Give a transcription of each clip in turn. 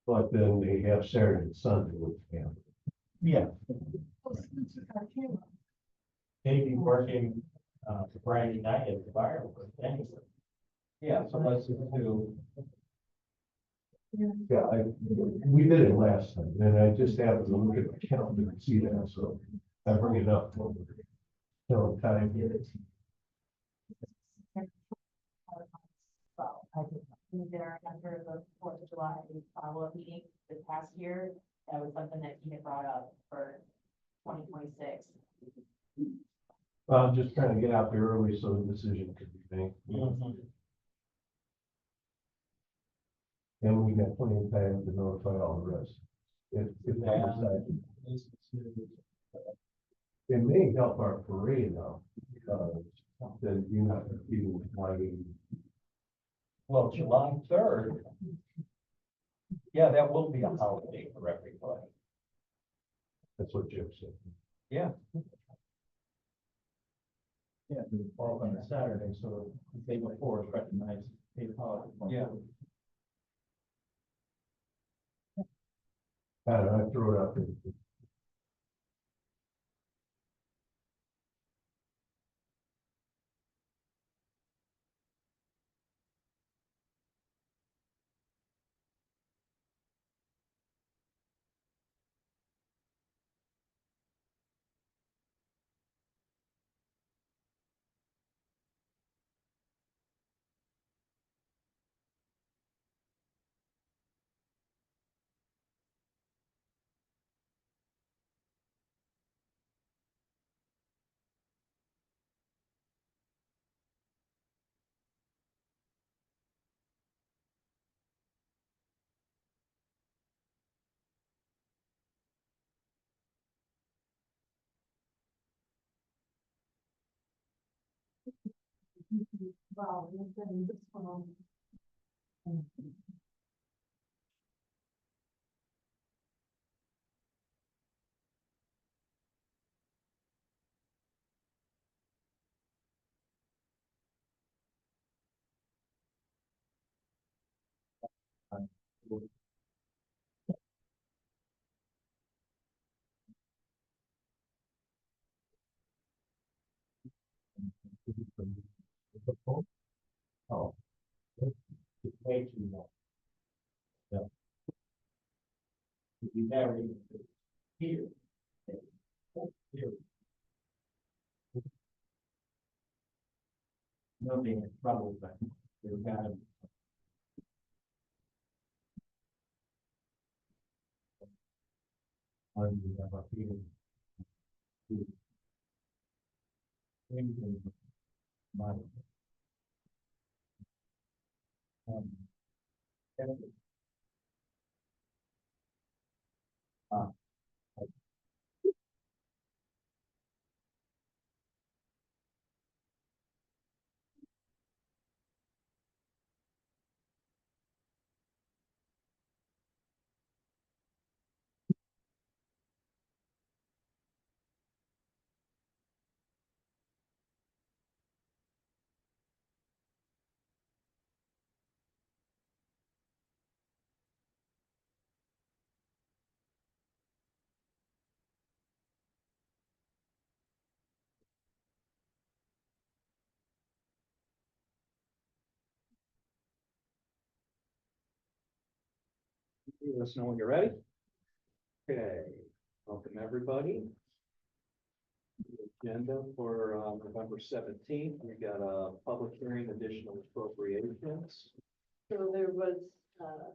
But then they have Saturday and Sunday with family. Yeah, they'd be working, Friday night at the fireworks anyway. Yeah, so let's just do, Yeah, we did it last time, and I just happened to look at my calendar and see that, so I bring it up. No time here. Well, I did be there after the Fourth of July follow-up meeting this past year. That was something that he had brought up for 2026. I'm just trying to get out there early so the decision could be made. And we got plenty of time to notify all the rest. If they decide. It may help our parade though, because then you're not competing with lighting. well, July 3rd. Yeah, that will be a holiday for everybody. That's what Jim said. Yeah. Yeah, it falls on a Saturday, so the day before is recognized paid holiday. Yeah. I don't know, I throw it out there. Wow, this one. Oh, It's way too long. Yeah. You never even here. Here. Nothing in trouble, but we've got to. On the here. Anything. Money. And- Ah. Let us know when you're ready. Okay, welcome everybody. The agenda for November 17th, we got a public hearing, additional appropriations. So there was,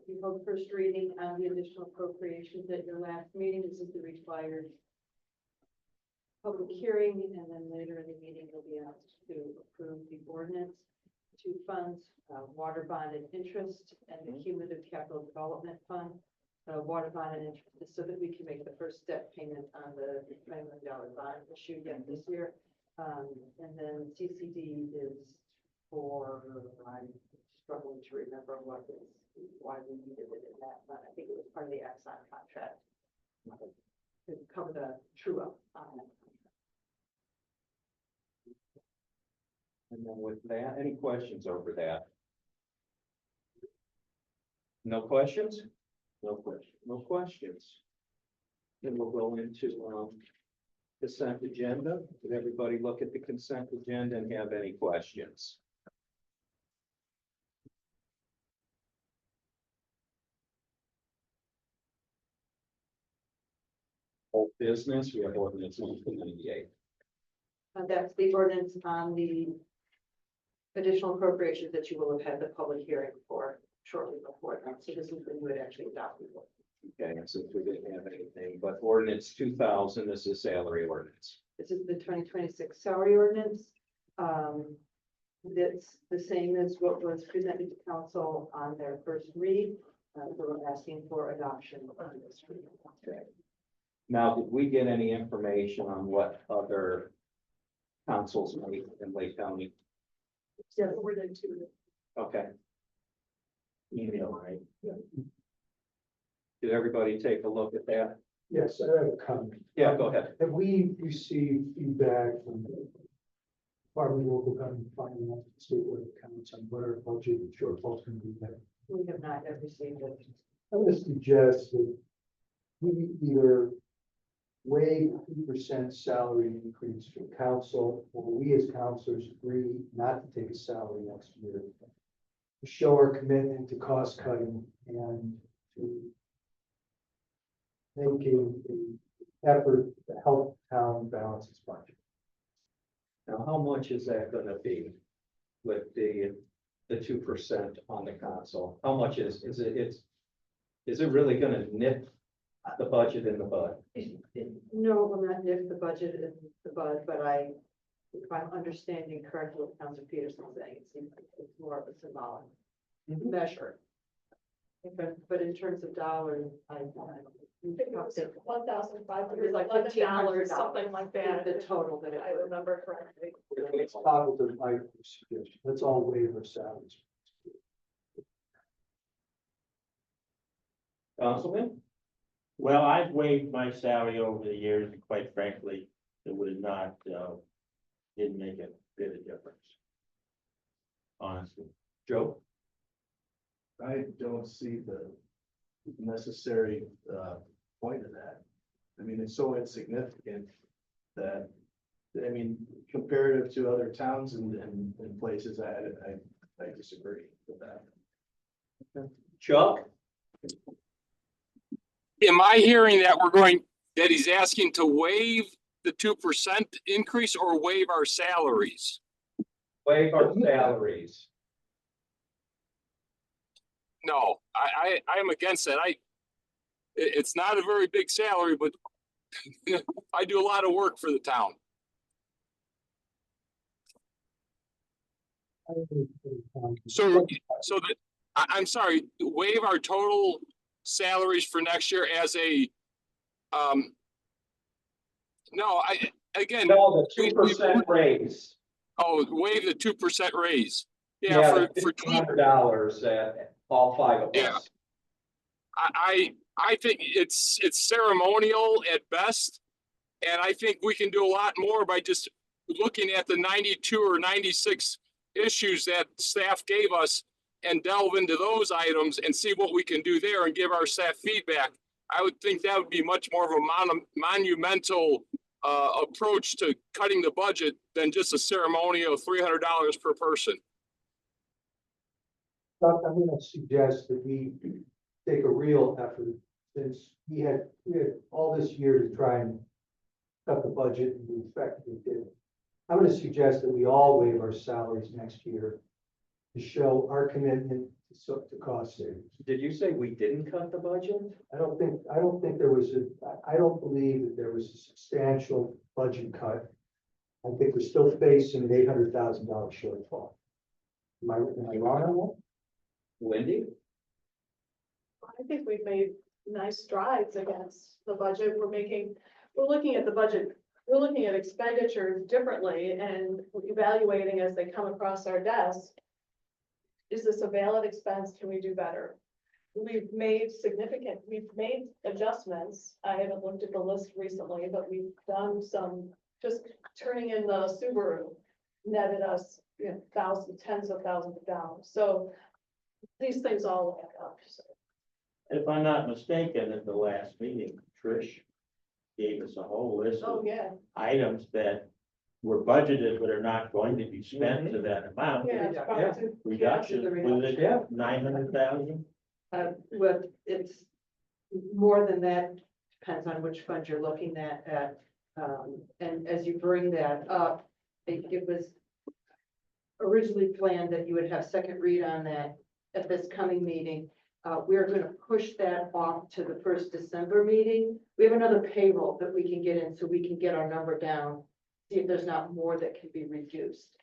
we held first reading on the additional appropriations at your last meeting. This is the required public hearing, and then later in the meeting, you'll be asked to approve the ordinance to fund water bond and interest and the cumulative capital development fund. Water bond and interest is so that we can make the first step payment on the $9 million bond issue again this year. And then CCD is for, I'm struggling to remember why we needed it in that, but I think it was part of the Exxon contract. To cover the true up on that. And then with that, any questions over that? No questions? No questions. Then we'll go into, consent agenda. Did everybody look at the consent agenda and have any questions? Old business, we have ordinance 198. That's the ordinance on the additional appropriations that you will have had the public hearing for shortly before that. So this is when you would actually adopt it. Okay, and since we didn't have anything, but ordinance 2000, this is salary ordinance. This is the 2026 salary ordinance. That's the same as what was presented to council on their first read. So we're asking for adoption on this read. Okay. Now, did we get any information on what other councils make in Lake County? Yeah, we're going to. Okay. Email, right? Did everybody take a look at that? Yes, I have a comment. Yeah, go ahead. Have we received feedback from the Department of Local Government Finance, State Board of Accounts on what our budget shortfalls can be there? We have not yet received it. I would suggest that we either waive 2% salary increase for council, or we as councilors agree not to take a salary next year, to show our commitment to cost cutting and to making an effort to help town balance its budget. Now, how much is that gonna be with the 2% on the console? How much is it really gonna nip the budget in the bud? No, it will not nip the budget in the bud, but if I'm understanding correctly what Councilor Peterson is saying, it seems like it's more of a symbolic measure. But in terms of dollars, I $1,500, like $11, $1,500, something like that. the total that I remember correctly. It's top of the my suggestion. Let's all waive our salaries. Councilman? Well, I've waived my salary over the years, and quite frankly, it was not, didn't make a bit of difference. Honestly. Joe? I don't see the necessary point of that. I mean, it's so insignificant that, I mean, comparative to other towns and places, I disagree with that. Chuck? Am I hearing that he's asking to waive the 2% increase or waive our salaries? Waive our salaries. No, I am against that. It's not a very big salary, but I do a lot of work for the town. So I'm sorry, waive our total salaries for next year as a, no, again. No, the 2% raise. Oh, waive the 2% raise. Yeah, for $200 at all five of Yeah. us. I think it's ceremonial at best. And I think we can do a lot more by just looking at the 92 or 96 issues that staff gave us and delve into those items and see what we can do there and give our staff feedback. I would think that would be much more of a monumental approach to cutting the budget than just a ceremonial $300 per person. I'm going to suggest that we take a real effort, since we had all this year to try and cut the budget, and we effectively did. I'm going to suggest that we all waive our salaries next year to show our commitment to cost savings. Did you say we didn't cut the budget? I don't think there was I don't believe that there was a substantial budget cut. I think we're still facing an $800,000 shortfall. Am I wrong on that? Wendy? I think we've made nice strides against the budget. We're looking at the budget, we're looking at expenditures differently and evaluating as they come across our desk. Is this a valid expense? Can we do better? We've made adjustments. I haven't looked at the list recently, but we've done some, just turning in the Subaru netted us, tens of thousands of dollars. So these things all add up. So If I'm not mistaken, at the last meeting, Trish gave us a whole list Oh, of yeah, items that were budgeted but are not going to be spent to that amount. yeah. it's about Yeah. to- Reduction, the was it Yeah. 900,000? Well, it's more than that, depends on which fund you're looking at. And as you bring that up, it was originally planned that you would have second read on that at this coming meeting. We're gonna push that off to the first December meeting. We have another payroll that we can get in, so we can get our number down, see if there's not more that can be reduced.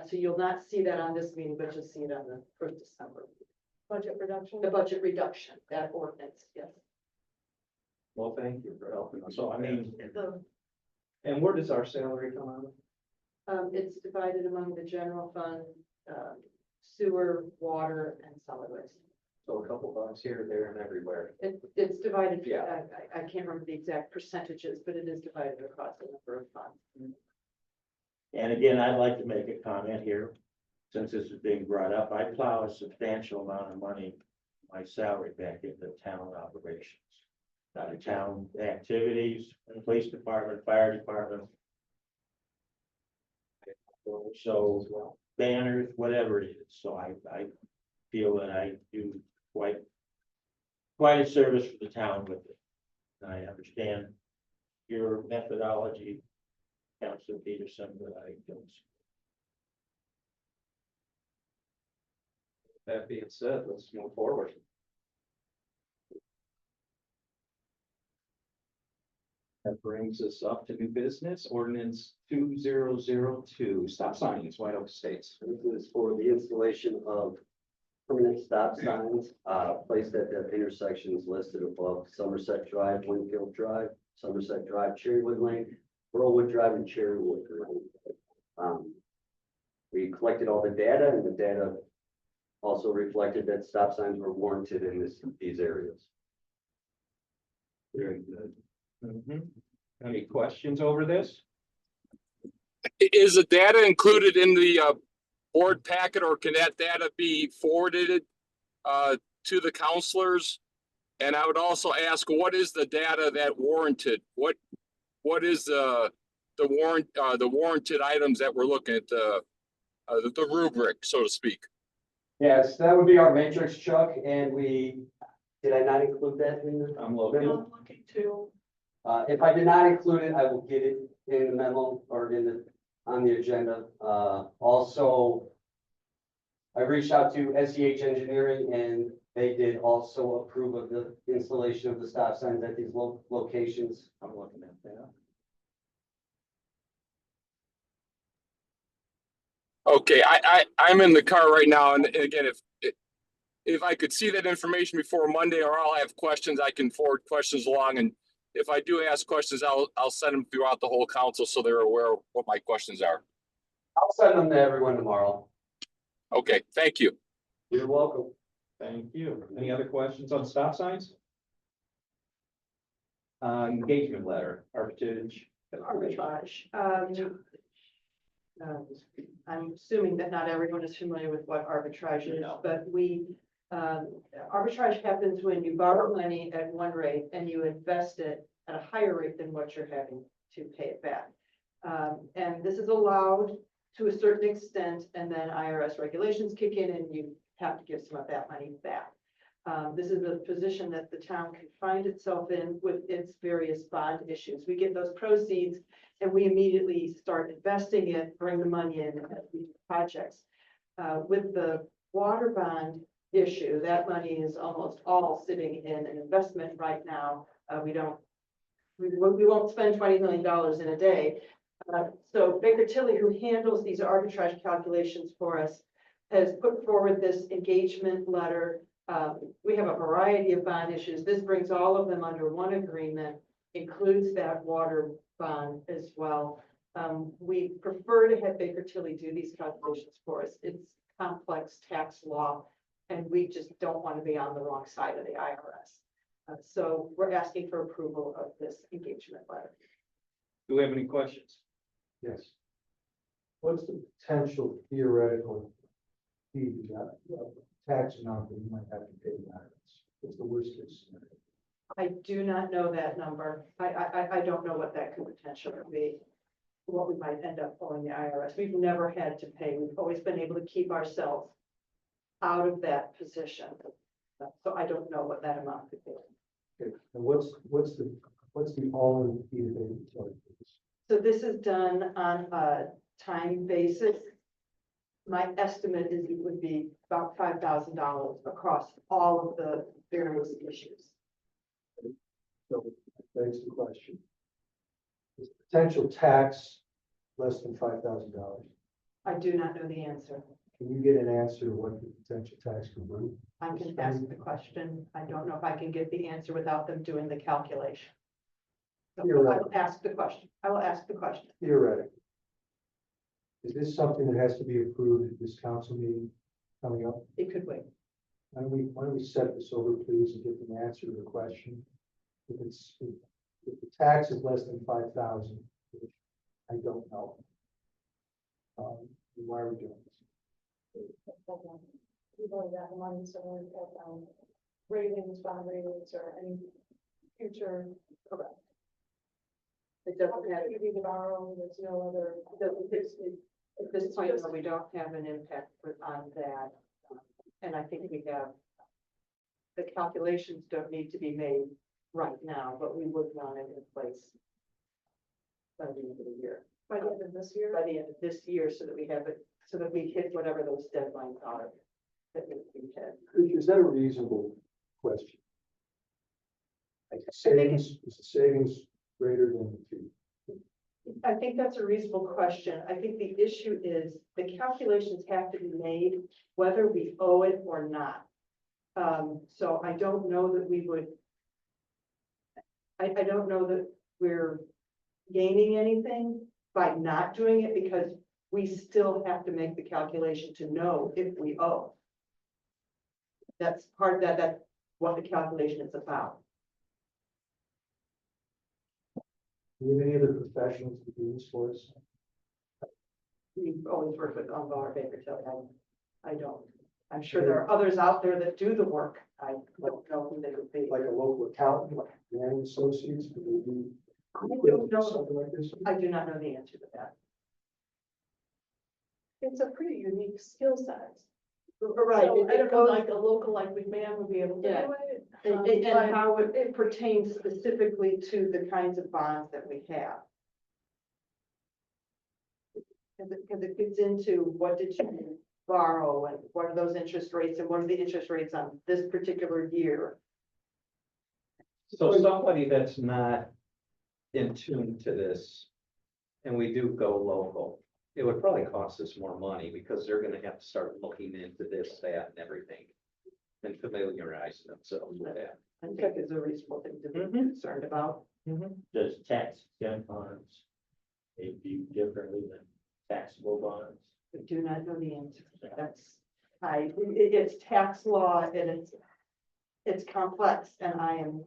So you'll not see that on this meeting, but you'll see it on the first December. Budget reduction. The budget reduction, that ordinance, yes. Well, thank you for helping us. So I mean, And where does our salary come out of? It's divided among the general fund, sewer, water, and solid waste. So a couple bucks here, there, and everywhere. It's divided, Yeah. I can't remember the exact percentages, but it is divided across a number of funds. and again, I'd like to make a comment here, since this is being brought up. I plow a substantial amount of money, my salary back into town operations. Out of town activities, police department, fire department. So banners, whatever it is. So I feel that I do quite a service for the town with it. And I understand your methodology, Councilor Peterson, but I don't. That being said, let's move forward. That brings us up to new business, ordinance 2002, stop signs, White Oak Estates. This is for the installation of permanent stop signs, placed at the intersections listed above: Somerset Drive, Winfield Drive, Somerset Drive, Cherrywood Lane, Burlwood Drive, and Cherrywood Lane. We collected all the data, and the data also reflected that stop signs were warranted in these areas. Very good. Any questions over this? Is the data included in the board packet, or can that data be forwarded to the counselors? And I would also ask, what is the data that warranted? What is the warranted items that we're looking at, the rubric, so to speak? Yes, that would be our matrix, Chuck, and did I not include that in the? I'm looking. I'm looking to, If I did not include it, I will get it in the memo or on the agenda. Also, I reached out to SEH Engineering, and they did also approve of the installation of the stop signs at these locations. I'm looking at that. Okay, I'm in the car right now, and again, if I could see that information before Monday, or I'll have questions, I can forward questions along, and if I do ask questions, I'll send them throughout the whole council so they're aware of what my questions are. I'll send them to everyone tomorrow. Okay, thank you. You're welcome. Thank you. Any other questions on stop signs? Engagement letter, arbitrage. Arbitrage. I'm assuming that not everyone is familiar with what arbitrage is, No. but arbitrage happens when you borrow money at one rate and you invest it at a higher rate than what you're having to pay it back. And this is allowed to a certain extent, and then IRS regulations kick in and you have to give some of that money back. This is a position that the town can find itself in with its various bond issues. We get those proceeds and we immediately start investing it, bring the money in as we do projects. With the water bond issue, that money is almost all sitting in an investment right now. We won't spend $20 million in a day. So Baker Tilly, who handles these arbitrage calculations for us, has put forward this engagement letter. We have a variety of bond issues. This brings all of them under one agreement, includes that water bond as well. We prefer to have Baker Tilly do these calculations for us. It's complex tax law, and we just don't want to be on the wrong side of the IRS. So we're asking for approval of this engagement letter. Do we have any questions? Yes. What's the potential theoretical fee, tax amount that you might have to pay the IRS? What's the worst case scenario? I do not know that number. I don't know what that could potentially be. What we might end up pulling the IRS. We've never had to pay. We've always been able to keep ourselves out of that position. So I don't know what that amount could be. Okay, and what's the all-in fee to pay utility bills? So this is done on a time basis. My estimate is it would be about $5,000 across all of the various issues. So begs the question. Is potential tax less than $5,000? I do not know the answer. Can you get an answer to what the potential tax could be? I can ask the question. I don't know if I can get the answer without them doing the calculation. So You're I right. will ask the question. I will ask the question. Theoretically. Is this something that has to be approved at this council meeting coming up? It could wait. Why don't we set this over, please, and get an answer to the question? If the tax is less than 5,000, which I don't know. Why are we doing this? We've already got the money, so we have, ratings, bond ratings, or any future. Correct. It doesn't have, You need to borrow, there's no other. at this point, no, we don't have an impact on that. And I think we have, the calculations don't need to be made right now, but we would want it in place by the end of the year, By the end of this year. by the end of this year, so that we have it, so that we hit whatever those deadlines are that we hit. Is that a reasonable question? Savings, is the savings greater than the fee? I think that's a reasonable question. I think the issue is the calculations have to be made whether we owe it or not. So I don't know that we would. I don't know that we're gaining anything by not doing it because we still have to make the calculation to know if we owe. That's part of that, that's what the calculation is about. Do you have any other professionals to do this for us? We've always worked with Unbar Baker Tilly. I don't. I'm sure there are others out there that do the work. I don't know who they would be. Like a local accountant, like Manning Associates, do they do I don't know. something like this? I do not know the answer to that. It's a pretty unique skill set. Right, So I it don't know, goes, like a local like McMahon would be able to Yeah. do it. and how it pertains specifically to the kinds of bonds that we have. Because it gets into what did you borrow and what are those interest rates and what are the interest rates on this particular year? So somebody that's not in tune to this, and we do go local, it would probably cost us more money because they're gonna have to start looking into this, that, and everything. And familiarizing themselves with that. I think is a reasonable thing to be concerned about. Does tax exempt bonds they view differently than taxable bonds? I do not know the answer. That's, it's tax law and it's complex and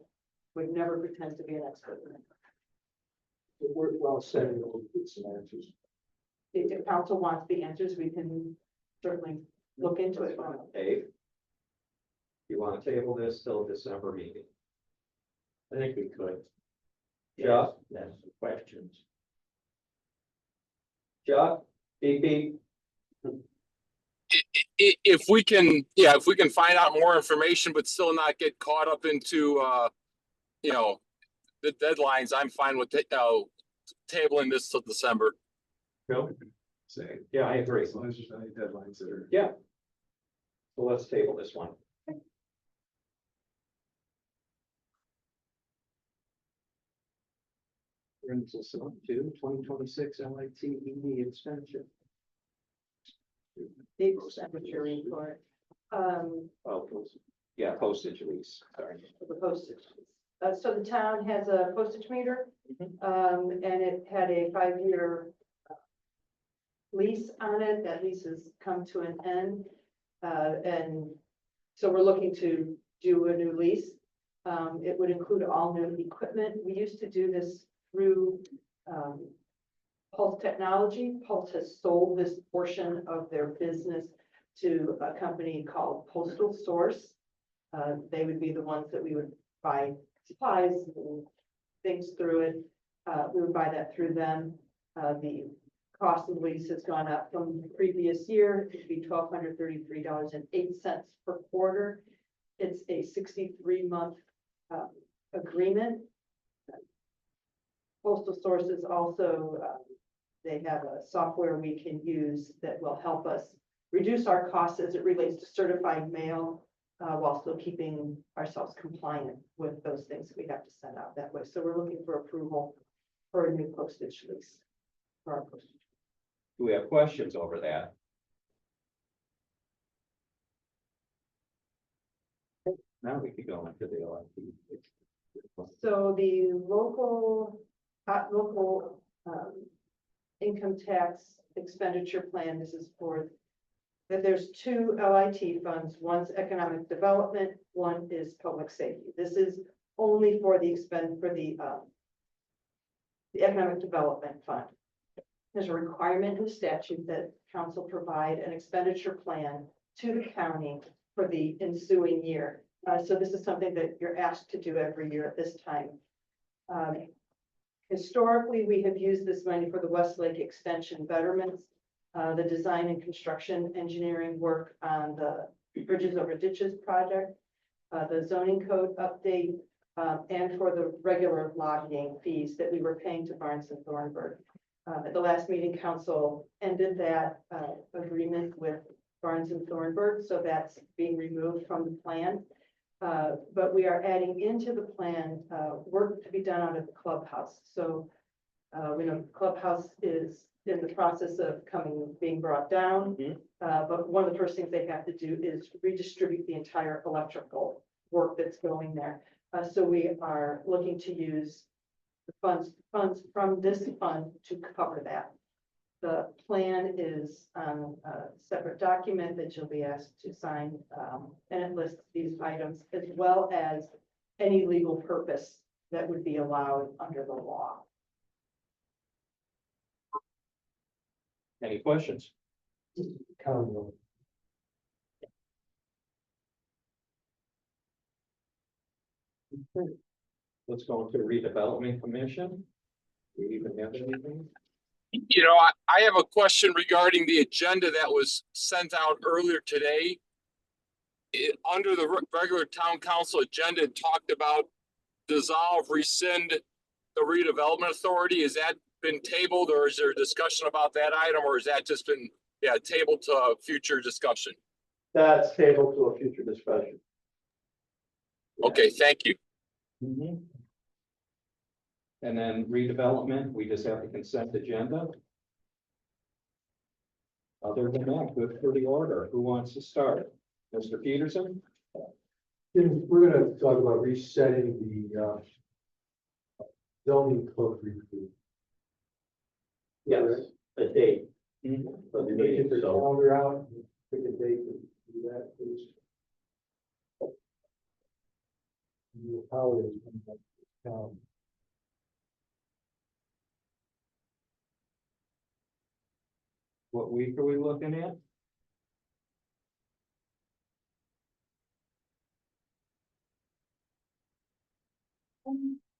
would never pretend to be an expert in it. It worked well setting over get some answers. If council wants the answers, we can certainly look into it. Dave? You wanna table this till December meeting? I think we could. Yeah. That's the questions. Chuck, BP, If we can, yeah, if we can find out more information, but still not get caught up into, the deadlines, I'm fine with, tabling this till December. Bill? Say, Yeah, I agree. as long as there's any deadlines that are. Yeah. So let's table this one. Brings us up to 2026 LIT ED extension. The expenditure report. Yeah, postage lease, sorry. The postage. So the town has a postage meter, and it had a 5-year lease on it. That lease has come to an end. And so we're looking to do a new lease. It would include all new equipment. We used to do this through Pulse Technology. Pulse has sold this portion of their business to a company called Postal Source. They would be the ones that we would buy supplies and things through it. We would buy that through them. The cost of the lease has gone up from the previous year. It'd be $1,233.08 per quarter. It's a 63-month agreement. Postal Sources also, they have a software we can use that will help us reduce our costs as it relates to certified mail, while still keeping ourselves compliant with those things we have to send out that way. So we're looking for approval for a new postage lease. For our postage. Do we have questions over that? Now we could go into the LIP. So the local income tax expenditure plan, this is for, that there's two LIT funds, one's economic development, one is public safety. This is only for the the economic development fund. There's a requirement in the statute that council provide an expenditure plan to the county for the ensuing year. So this is something that you're asked to do every year at this time. Historically, we have used this money for the Westlake Extension betterments, the design and construction engineering work on the Bridges Over Ditches project, the zoning code update, and for the regular lobbying fees that we were paying to Barnes and Thornburg. At the last meeting, council ended that agreement with Barnes and Thornburg, so that's being removed from the plan. But we are adding into the plan work to be done out of the clubhouse. So we know the clubhouse is in the process of being brought down. But one of the first things they have to do is redistribute the entire electrical work that's going there. So we are looking to use the funds from this fund to cover that. The plan is a separate document that you'll be asked to sign, and it lists these items as well as any legal purpose that would be allowed under the law. Any questions? County road. Let's go into redevelopment commission. Do we even have anything? You know, I have a question regarding the agenda that was sent out earlier today. Under the regular town council agenda, it talked about dissolve, rescind the redevelopment authority. Has that been tabled, or is there discussion about that item, or has that just been, tabled to a future discussion? That's tabled to a future discussion. Okay, thank you. And then redevelopment, we just have the consent agenda. Other than that, good for the order. Who wants to start? Mr. Peterson? We're gonna talk about resetting the zoning code review. Yes, a date Mm-hmm. for the Get meeting, the so calendar out, and pick a date to do that, please. The holidays coming up to town. What week are we looking at?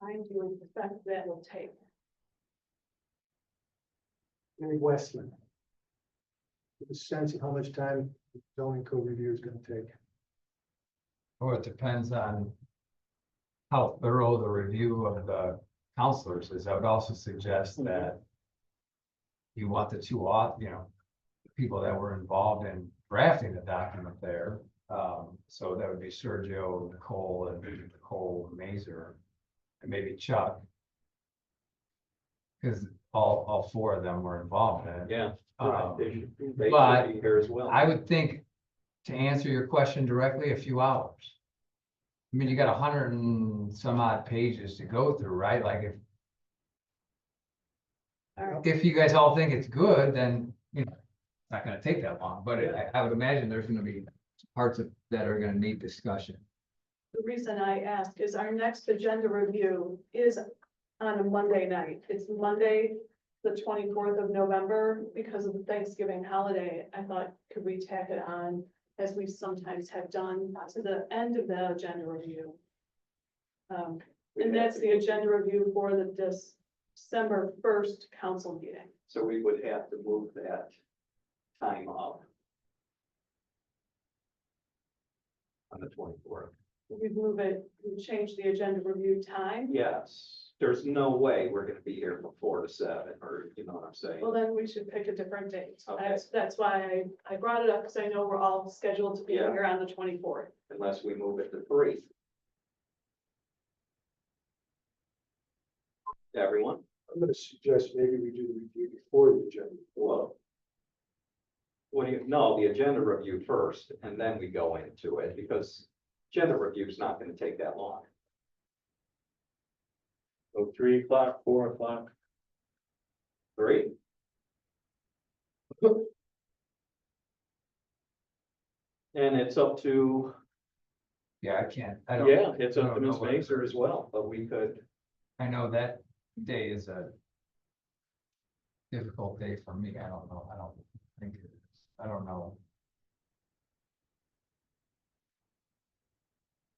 I'm doing the fact that will take. Any Westland. Get a sense of how much time the zoning code review is gonna take. Or it depends on how thorough the review of the counselors is. I would also suggest that you want the two, the people that were involved in drafting the document there. So that would be Sergio, Nicole, and Nicole Mazer, and maybe Chuck. Because all four of them were involved in it. Yeah. They should but be here as well. I would think, to answer your question directly, a few hours. I mean, you got 100 and some odd pages to go through, right? Like if you guys all think it's good, then, it's not gonna take that long, but I would imagine there's gonna be parts of that are gonna need discussion. The reason I ask is our next agenda review is on a Monday night. It's Monday, the 24th of November, because of the Thanksgiving holiday. I thought, could we tack it on as we sometimes have done, to the end of the agenda review. And that's the agenda review for the December 1st council meeting. So we would have to move that time up. On the 24th. We move it, we change the agenda review time. Yes, there's no way we're gonna be here from 4 to 7, or you know what I'm saying? Well, then we should pick a different date. Okay. That's why I brought it up, because I know we're all scheduled to be Yeah. here on the 24th. Unless we move it to 3. Everyone? I'm gonna suggest maybe we do the review before the agenda. Whoa. What do you, no, the agenda review first, and then we go into it, because agenda review is not gonna take that long. So 3 o'clock, 4 o'clock. 3? And it's up to, Yeah, I can't, I don't. yeah, it's I up to don't know Ms. what- Mazer as well, but we could, I know that day is a difficult day for me. I don't know. I don't think it is. I don't know.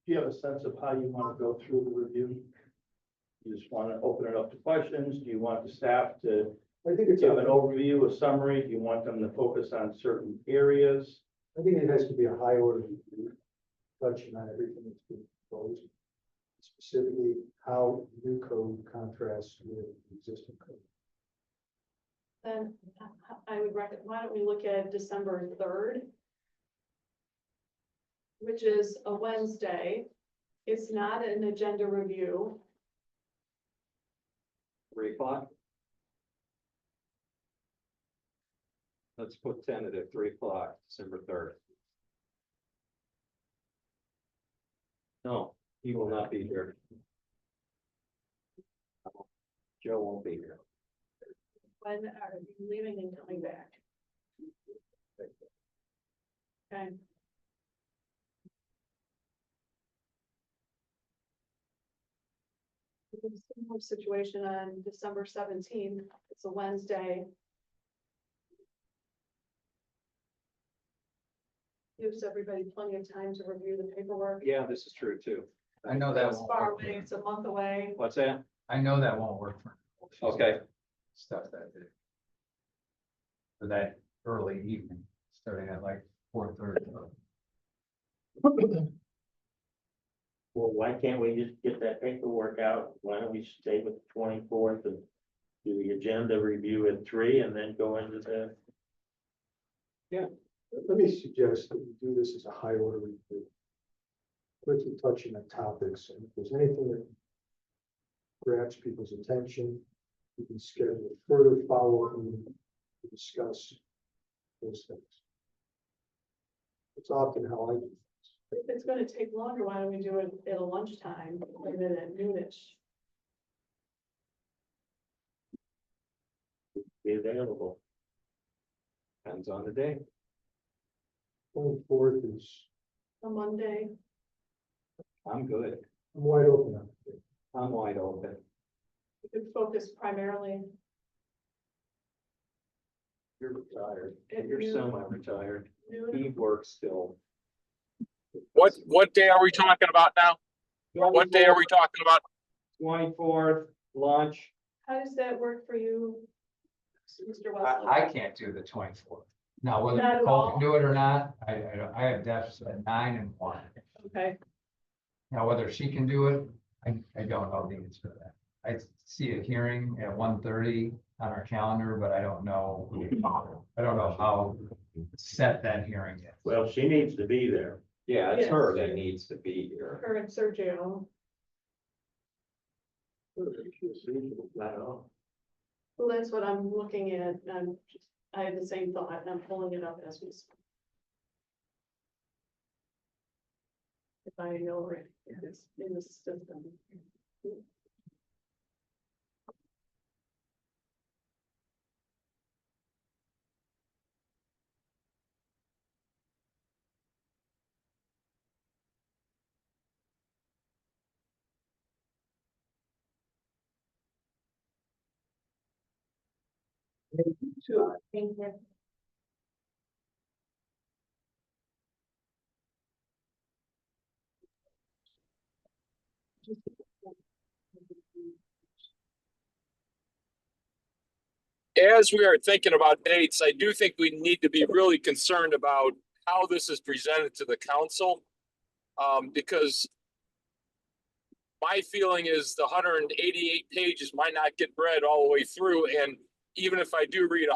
Do you have a sense of how you want to go through the review? You just want to open it up to questions? Do you want the staff to I think it's, give an I overview, a summary? Do you want them to focus on certain areas? think it has to be a high order review, touching on everything that's being proposed. Specifically, how new code contrasts with existing code. Then I would recommend, why don't we look at December 3rd? Which is a Wednesday. It's not an agenda review. 3 o'clock? Let's put tentative 3 o'clock, December 3rd. No, he will not be here. Joe won't be here. When are you leaving and coming back? Okay. It's a similar situation on December 17th. It's a Wednesday. Gives everybody plenty of time to review the paperwork. Yeah, this is true too. I know that It's won't far work. away, it's a month away. What's that? I know that won't work for. me. Okay. Stuff that day. For that early evening, starting at like 4:30. Well, why can't we just get that paperwork out? Why don't we stay with the 24th and do the agenda review at 3 and then go into the, Let me suggest that we do this as a high order review. Quickly touching on topics, and if there's anything that grabs people's attention, we can schedule a further follow-up meeting to discuss those things. It's often how I do. If it's gonna take longer, why don't we do it at a lunchtime, and then at noonish? be available? Depends on the day. 24th is, A Monday, I'm good. I'm wide open on it. I'm wide open. we could focus primarily You're retired. at You're noon. semi-retired. Noon. He works still. What day are we talking about now? What day are we talking about? 24th, lunch. How does that work for you, Mr. Wesley? I can't do the 24th. Now, whether Not at Nicole all? can do it or not, I have deficit at 9 and 1. Okay, Now, whether she can do it, I don't know the answer to that. I see a hearing at 1:30 on our calendar, but I don't know. I don't know how set that hearing is. Well, she needs to be there. Yeah, it's her Yes. that needs to be here. current Sergio. Not at all. Well, that's what I'm looking at, I had the same thought, and I'm pulling it up as we speak. If I know it, it's in the system. Thank you. As we are thinking about dates, I do think we need to be really concerned about how this is presented to the council. Because my feeling is the 188 pages might not get read all the way through, and even if I do read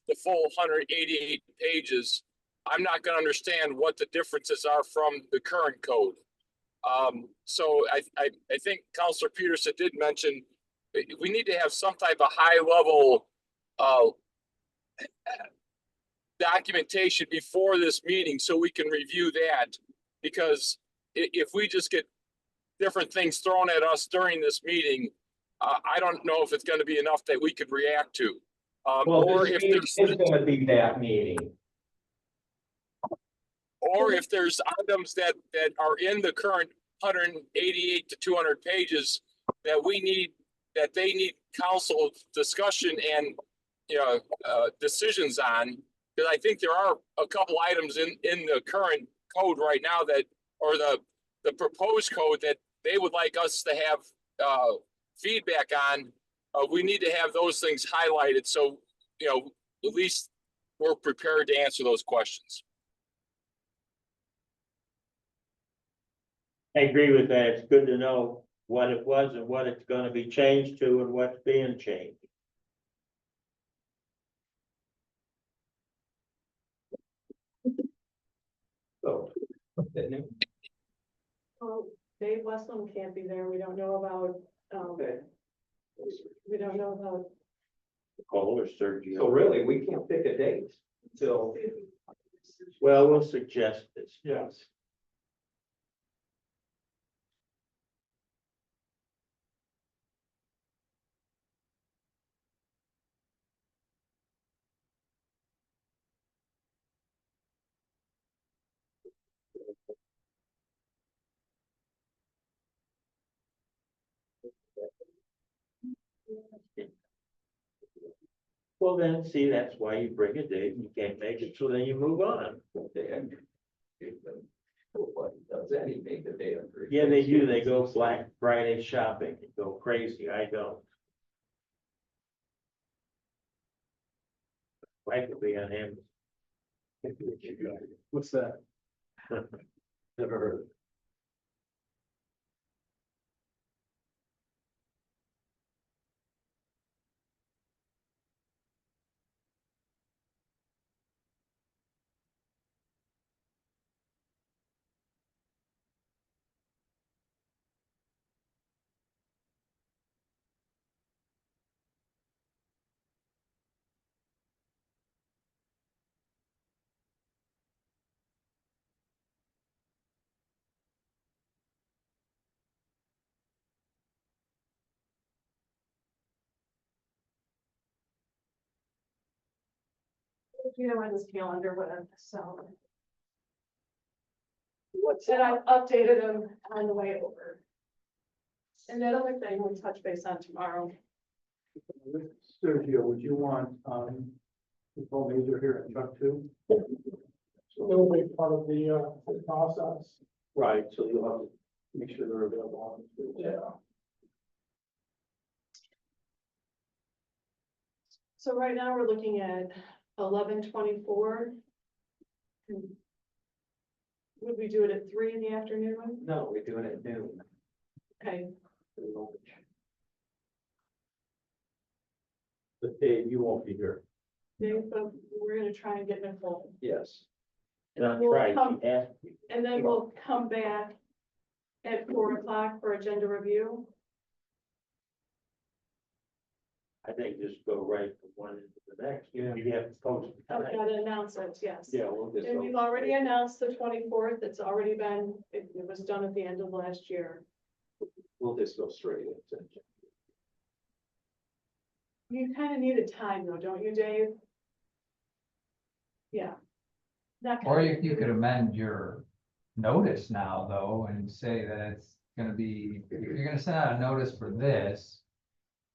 the full 188 pages, I'm not gonna understand what the differences are from the current code. So I think Counselor Peterson did mention, we need to have some type of high level documentation before this meeting so we can review that. Because if we just get different things thrown at us during this meeting, I don't know if it's gonna be enough that we could react to. Well, Or this if meeting there's, is gonna be that meeting. or if there's items that are in the current 188 to 200 pages that we need, that they need council discussion and, you know, decisions on. Because I think there are a couple items in the current code right now that, or the proposed code that they would like us to have feedback on. We need to have those things highlighted, so, you know, at least we're prepared to answer those questions. I agree with that. It's good to know what it was and what it's gonna be changed to and what's being changed. So. Well, Dave Westland can't be there. We don't know about, Okay. we don't know about. Cole or Sergio. So really, we can't pick a date until. Well, we'll suggest this. Yes. Well, then, see, that's why you bring a date, and you can't make it, so then you move on. Nobody does anything the day of. Yeah, they do, they go Black Friday shopping, and go crazy, I don't. I could be on him. What's that? Never heard. You know, in this calendar, whatever, so. And I updated them on the way over. And that other thing we'll touch base on tomorrow. Sergio, would you want, the full major here at Chuck too? It'll be part of the process. Right, so you'll have to make sure they're available. Yeah. So right now we're looking at 11:24. Would we do it at 3 in the afternoon? No, we're doing it at noon. Okay, But Dave, you won't be here. Dave, but we're gonna try and get Nicole. Yes. And I'm We'll right, come- he asked me. And then we'll come back at 4 o'clock for agenda review. I think just go right from one into the next, you Yeah. have to post the I've time. got to announce it, yes. Yeah, we'll just. And we've already announced the 24th. It's already been, it was done at the end of last year. We'll just go straight into. You kind of need a time though, don't you, Dave? Yeah. Not Or kinda. you could amend your notice now, though, and say that it's gonna be, if you're gonna send out a notice for this.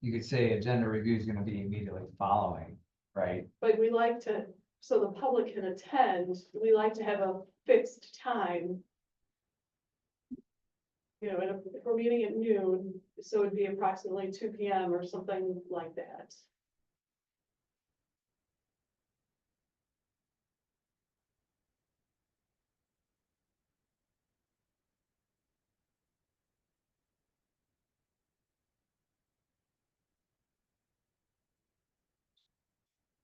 You could say agenda review is gonna be immediately following, right? But we like to, so the public can attend, we like to have a fixed time. You know, and if we're meeting at noon, so it'd be approximately 2 PM or something like that.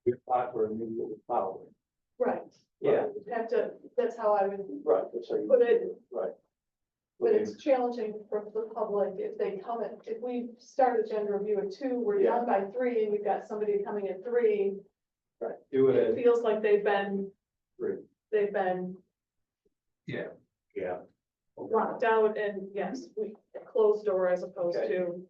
We apply for immediately following. Right. Yeah. You'd have to, that's how I would Right, that's how you, put it, right. but it's challenging for the public if they come at, if we start agenda review at 2, we're Yeah. done by 3, and you've got somebody coming at 3. Do it It at feels like they've been, 3. they've been Yeah, Yeah. locked out, and yes, we closed door as opposed Okay. to.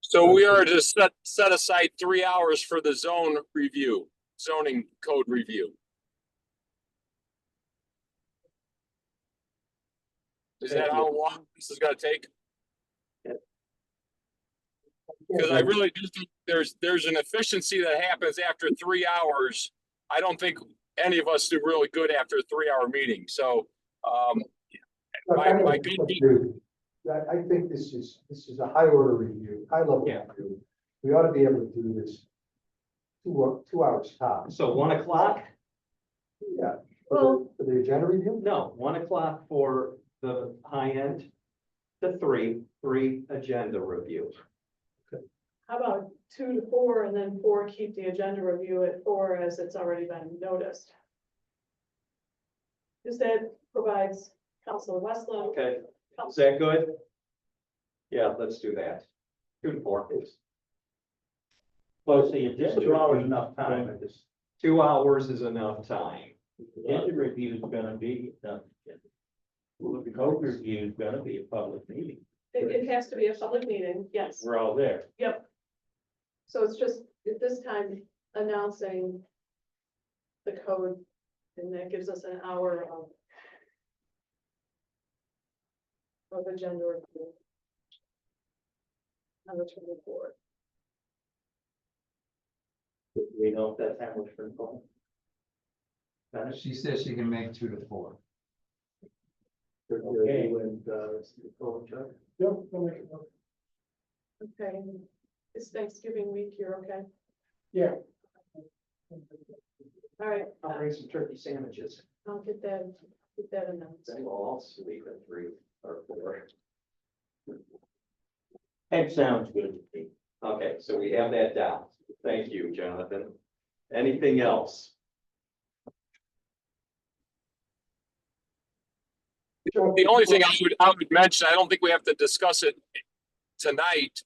So we are to set aside 3 hours for the zoning code review. Is that how long this is gonna take? Because I really do think there's an efficiency that happens after 3 hours. I don't think any of us do really good after a 3-hour meeting, so, Look, my good Dude, I think this is a high order review, high level Yeah. review. We ought to be able to do this 2 hours tops. So 1 o'clock? Yeah. Well- For the agenda review? No, 1 o'clock for the high end to 3 agenda review. How about 2 to 4, and then 4, keep the agenda review at 4 as it's already been noticed? Because that provides Councilor Westland. Okay, is that good? Yeah, let's do that. 2 to 4. Plus the Just agenda. 2 hours enough time, I just. 2 hours is enough time. Agenda review is gonna be, the code review is gonna be a public meeting. It has to be a public meeting, yes. We're all there. Yep. So it's just at this time announcing the code, and that gives us an hour of agenda review. On the 24th. We know if that's how much for the phone. she says she can make 2 to 4. Okay. And, phone check. Yep, I'll make it work. Okay, it's Thanksgiving week, you're okay? Yeah. All right, I'll bring some turkey sandwiches. I'll get that announced. Then we'll all sleep at 3 or 4. That sounds good to me. Okay, so we have that down. Thank you, Jonathan. Anything else? The only thing I would mention, I don't think we have to discuss it tonight,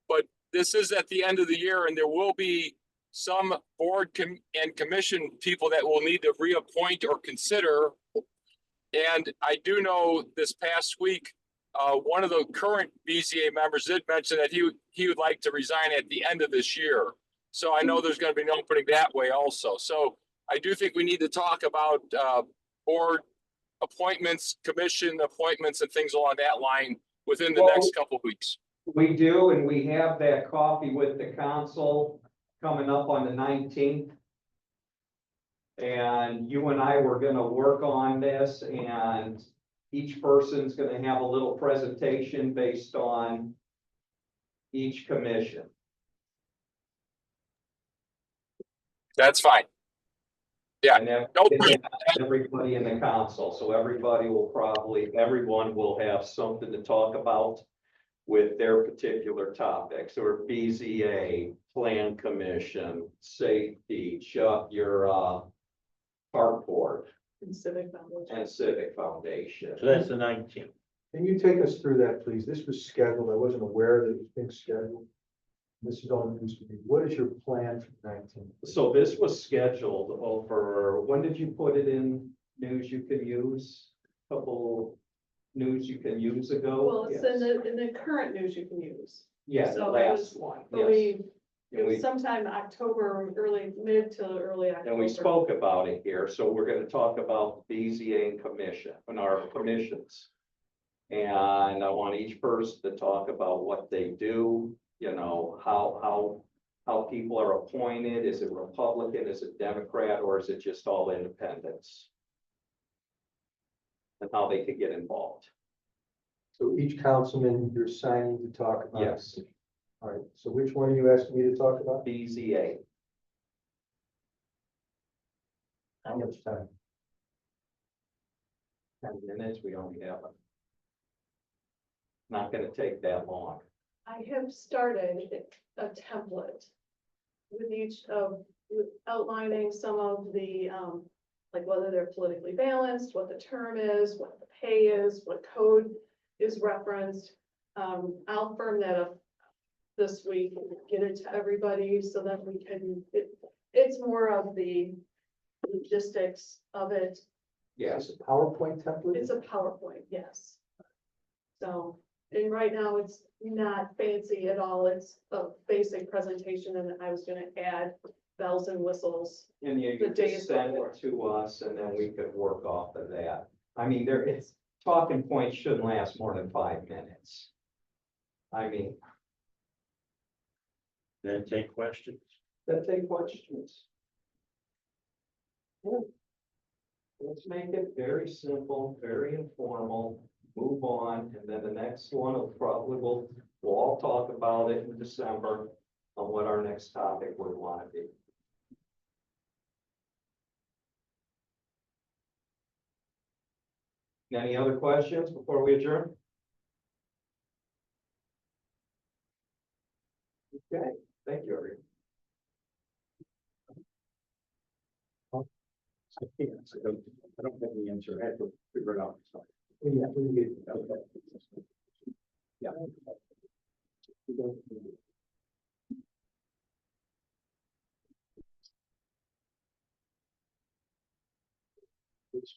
but this is at the end of the year, and there will be some board and commission people that will need to reappoint or consider. And I do know this past week, one of the current BZA members did mention that he would like to resign at the end of this year. So I know there's gonna be an opening that way also. So I do think we need to talk about, board appointments, commission appointments and things along that line within the next couple of weeks. We do, and we have that coffee with the council coming up on the 19th. And you and I were gonna work on this, and each person's gonna have a little presentation based on each commission. That's fine. Yeah, And that- nope. everybody in the council, so everybody will everyone will have something to talk about with their particular topics, or BZA, Plan Commission, safety, your park board In Civic Foundation. and Civic Foundation. So that's the 19th. Can you take us through that, please? This was scheduled. I wasn't aware that it was being scheduled. This is all news to me. What is your plan for 19? So this was scheduled over, when did you put it in news you can use? Couple news you can use ago? Well, it's Yes. in the current news you can use. Yeah, the so it last was- one, But yes. it And we, was sometime October, mid to early October. and we spoke about it here, so we're gonna talk about BZA and commission, and our commissions. And I want each person to talk about what they do, you know, how how people are appointed? Is it Republican, is it Democrat, or is it just all independents? And how they could get involved. So each councilman you're signing to talk about. Yes, All right, so which one are you asking me to talk about? BZA. How much time? 10 minutes, we only have it. Not gonna take that long. I have started a template with each of, with outlining some of the, like whether they're politically balanced, what the term is, what the pay is, what code is referenced. I'll firm that up this week and get it to everybody so that we can, it's more of the logistics of it. Yes, Is it a PowerPoint template? It's a PowerPoint, yes. So, and right now it's not fancy at all. It's a basic presentation and I was gonna add bells and whistles. and you The could days just send before. it to us and then we could work off of that. I mean, there is, talking points shouldn't last more than 5 minutes. I mean, Then take questions. then take questions. Yeah. Let's make it very simple, very informal, move on, and then the next one will probably, we'll all talk about it in December on what our next topic would want to be. Any other questions before we adjourn? Okay, thank you, everyone. I don't have the answer. I have to figure it out. Yeah, we can get- Okay. Yeah. It's